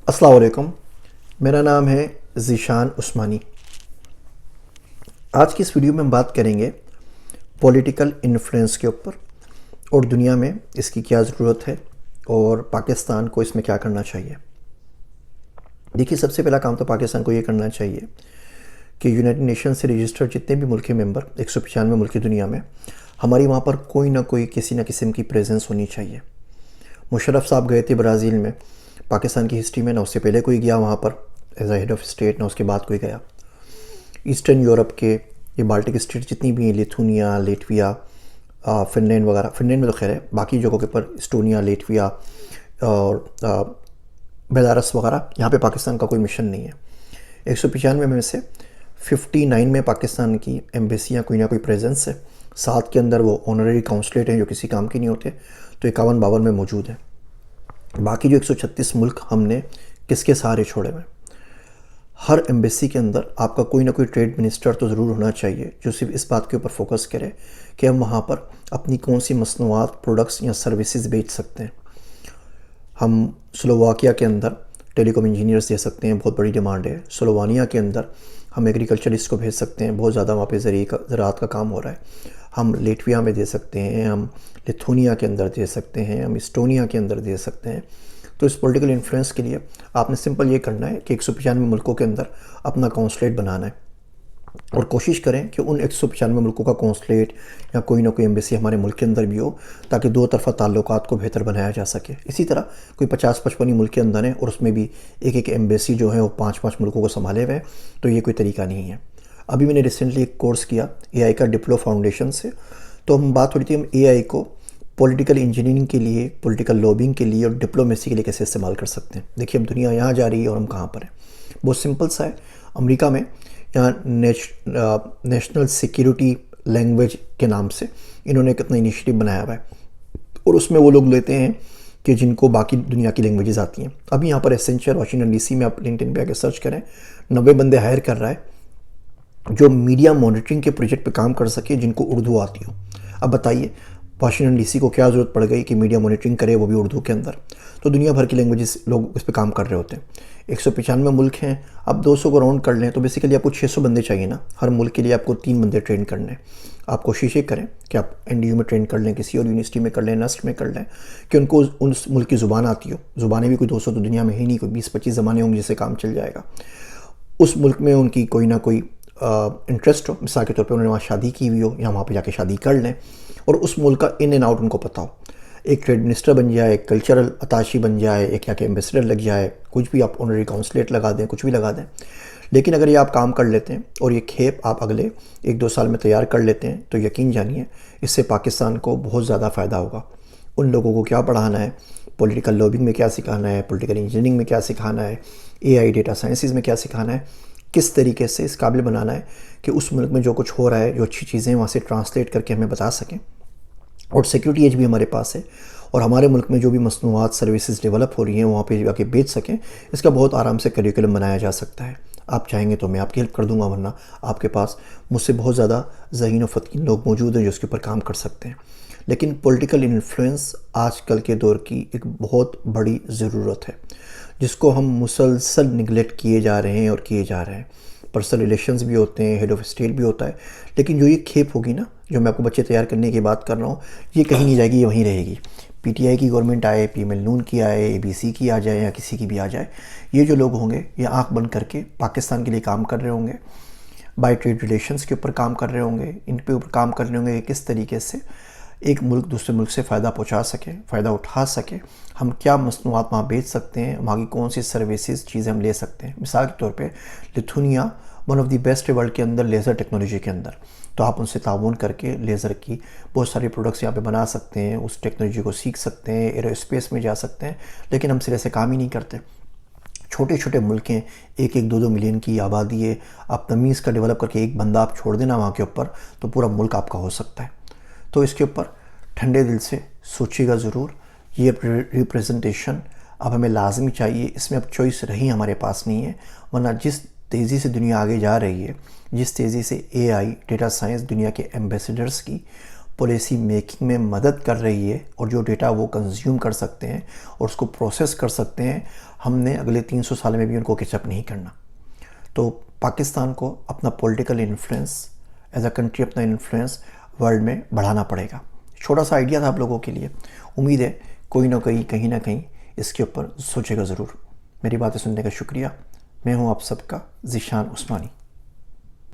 अस्सलाम वालेकुम। मेरा नाम है ज़ीशान उस्मानी। आज की इस वीडियो में हम बात करेंगे पॉलिटिकल इन्फ्लुएंस के ऊपर और दुनिया में इसकी क्या ज़रूरत है और पाकिस्तान को इसमें क्या करना चाहिए। देखिए, सबसे पहला काम तो पाकिस्तान को ये करना चाहिए कि यूनाइटेड नेशन से रजिस्टर्ड जितने भी मुल्क मेंबर 195 मुल्क दुनिया में, हमारी वहाँ पर कोई ना कोई किसी न किस्म की प्रेजेंस होनी चाहिए। मुशर्रफ साहब गए थे ब्राज़ील में पाकिस्तान की हिस्ट्री में, ना उससे पहले कोई गया वहाँ पर as a head of state, ना उसके बाद कोई गया। ईस्टर्न यूरोप के ये बाल्टिक स्टेट जितनी भी हैं, लिथुनिया, लेटविया, फिनलैंड वगैरह, फिनलैंड में तो खैर है, बाकी जगहों के ऊपर इस्टोनिया, लेटविया और बेलारस वगैरह, यहाँ पे पाकिस्तान का कोई मिशन नहीं है। 195 में से 59 में पाकिस्तान की एम्बेसियाँ कोई ना कोई प्रेजेंस है। 7 के अंदर वो ऑनररी काउंसलेट हैं जो किसी काम के नहीं होते, तो 51-52 में मौजूद है। बाकी जो 136 मुल्क हमने किसके सहारे छोड़े हुए। हर एम्बेसी के अंदर आपका कोई ना कोई ट्रेड मिनिस्टर तो ज़रूर होना चाहिए जो सिर्फ इस बात के ऊपर फोकस करे कि हम वहाँ पर अपनी कौन सी मसनूआत, प्रोडक्ट्स या सर्विसेज बेच सकते हैं। हम स्लोवाकिया के अंदर टेलीकॉम इंजीनियर्स दे सकते हैं, बहुत बड़ी डिमांड है। स्लोवानिया के अंदर हम एग्रीकल्चरिस्ट को भेज सकते हैं, बहुत ज़्यादा वहाँ पे ज़राअत का काम हो रहा है। हम लेटविया में दे सकते हैं, हम लिथुनिया के अंदर दे सकते हैं, हम इस्टोनिया के अंदर दे सकते हैं। तो इस पॉलिटिकल इन्फ्लुएंस के लिए आपने सिंपल ये करना है कि 195 मुल्कों के अंदर अपना कौंसलेट बनाना है और कोशिश करें कि उन 195 मुल्कों का कौंसलेट या कोई ना कोई एम्बेसी हमारे मुल्क के अंदर भी हो, ताकि दो तरफ़ा ताल्लुकात को बेहतर बनाया जा सके। इसी तरह कोई 50-55 मुल्क के अंदर है और उसमें भी एक एक एम्बेसी जो है वो 5-5 मुल्कों को संभाले हुए हैं, तो ये कोई तरीका नहीं है। अभी मैंने रिसेंटली एक कोर्स किया AI का डिप्लो फाउंडेशन से, तो हम बात हो रही थी हम AI को पॉलिटिकल इंजीनियरिंग के लिए, पॉलिटिकल लॉबिंग के लिए और डिप्लोमेसी के लिए कैसे इस्तेमाल कर सकते हैं। देखिए, अब दुनिया यहाँ जा रही है और हम कहाँ पर हैं। बहुत सिंपल सा है। अमेरिका में यहाँ नेशनल सिक्योरिटी लैंग्वेज के नाम से इन्होंने एक अपना इनिशिएटिव बनाया हुआ है और उसमें वो लोग लेते हैं कि जिनको बाकी दुनिया की लैंग्वेजेस आती हैं। अभी यहाँ पर एसेंशियल वाशिंगटन DC में आप लिंक्डइन पे आके सर्च करें, 90 बंदे हायर कर रहा है जो मीडिया मॉनिटरिंग के प्रोजेक्ट पे काम कर सके जिनको उर्दू आती हो। अब बताइए, वाशिंगटन DC को क्या ज़रूरत पड़ गई कि मीडिया मॉनिटरिंग करे, वो भी उर्दू के अंदर। तो दुनिया भर की लैंग्वेजेस लोग इस पर काम कर रहे होते हैं। 195 मुल्क हैं, अब 200 को राउंड कर लें तो बेसिकली आपको 600 बंदे चाहिए ना। हर मुल्क के लिए आपको 3 बंदे ट्रेन करने हैं। आप कोशिश ये करें कि आप NDU में ट्रेन कर लें, किसी और यूनिवर्सिटी में कर लें, नस्ट में कर लें, कि उनको उस मुल्क की ज़ुबान आती हो। ज़ुबानें भी कोई 200 तो दुनिया में ही नहीं, कोई 20-25 ज़बानें होंगी जिससे काम चल जाएगा। उस मुल्क में उनकी कोई ना कोई इंटरेस्ट हो, मिसाल के तौर पे उन्होंने वहाँ शादी की हुई हो या वहाँ पे जाके शादी कर लें, और उस मुल्क का इन एंड आउट उनको पता हो। एक ट्रेड मिनिस्टर बन जाए, एक कल्चरल अताशी बन जाए, एक यहाँ के एम्बेसडर लग जाए, कुछ भी आप ऑनररी काउंसलेट लगा दें, कुछ भी लगा दें। लेकिन अगर ये आप काम कर लेते हैं और ये खेप आप अगले 1-2 साल में तैयार कर लेते हैं, तो यकीन जानिए इससे पाकिस्तान को बहुत ज़्यादा फ़ायदा होगा। उन लोगों को क्या पढ़ाना है, पॉलिटिकल लॉबिंग में क्या सिखाना है, पॉलिटिकल इंजीनियरिंग में क्या सिखाना है, AI डेटा साइंसेज में क्या सिखाना है, किस तरीके से इस काबिल बनाना है कि उस मुल्क में जो कुछ हो रहा है, जो अच्छी चीज़ें वहाँ से ट्रांसलेट करके हमें बता सकें। और सिक्योरिटी एज भी हमारे पास है और हमारे मुल्क में जो भी मसनूआत, सर्विसेज डेवलप हो रही हैं वहाँ पे जाके बेच सकें। इसका बहुत आराम से करिकुलम बनाया जा सकता है। आप चाहेंगे तो मैं आपकी हेल्प कर दूंगा, वरना आपके पास मुझसे बहुत ज़्यादा ज़हीन और फ़तीन लोग मौजूद हैं जो इसके ऊपर काम कर सकते हैं। लेकिन पॉलिटिकल इन्फ्लुएंस आजकल के दौर की एक बहुत बड़ी ज़रूरत है, जिसको हम मुसलसल निगलेक्ट किए जा रहे हैं और किए जा रहे हैं। पर्सनल रिलेशंस भी होते हैं, हेड ऑफ स्टेट भी होता है, लेकिन जो ये खेप होगी ना, जो मैं आपको बच्चे तैयार करने की बात कर रहा हूँ, ये कहीं नहीं जाएगी, ये वहीं रहेगी। PTI की गवर्नमेंट आए, PML नून की आए, ABC की आ जाए या किसी की भी आ जाए, ये जो लोग होंगे ये आंख बंद करके पाकिस्तान के लिए काम कर रहे होंगे, बाय ट्रेड रिलेशंस के ऊपर काम कर रहे होंगे, इन पे ऊपर काम कर रहे होंगे कि किस तरीके से एक मुल्क दूसरे मुल्क से फ़ायदा पहुंचा सके, फ़ायदा उठा सके। हम क्या मसनूआत वहाँ बेच सकते हैं, वहाँ की कौन सी सर्विसेज चीज़ें हम ले सकते हैं। मिसाल के तौर पे Lithuania one of the best है वर्ल्ड के अंदर लेज़र टेक्नोलॉजी के अंदर, तो आप उनसे ताउन करके लेज़र की बहुत सारी प्रोडक्ट्स यहाँ पे बना सकते हैं, उस टेक्नोलॉजी को सीख सकते हैं, एरोस्पेस में जा सकते हैं। लेकिन हम सिरे से काम ही नहीं करते। छोटे छोटे मुल्क हैं, 1-1, 2-2 मिलियन की आबादी है। आप तमीज़ का डेवलप करके एक बंदा आप छोड़ देना वहाँ के ऊपर, तो पूरा मुल्क आपका हो सकता है। तो इसके ऊपर ठंडे दिल से सोचिएगा ज़रूर। ये रिप्रेजेंटेशन अब हमें लाजमी चाहिए, इसमें अब चॉइस रही हमारे पास नहीं है। वरना जिस तेज़ी से दुनिया आगे जा रही है, जिस तेज़ी से AI डेटा साइंस दुनिया के एम्बेसडर्स की पॉलिसी मेकिंग में मदद कर रही है और जो डेटा वो कंज्यूम कर सकते हैं और उसको प्रोसेस कर सकते हैं, हमने अगले 300 साल में भी उनको कैचअप नहीं करना। तो पाकिस्तान को अपना political influence as a country, अपना इन्फ्लुएंस वर्ल्ड में बढ़ाना पड़ेगा। छोटा सा आइडिया था आप लोगों के लिए, उम्मीद है कोई ना कोई कहीं ना कहीं इसके ऊपर सोचेगा ज़रूर। मेरी बातें सुनने का शुक्रिया। मैं हूं आप सबका ज़ीशान उस्मानी।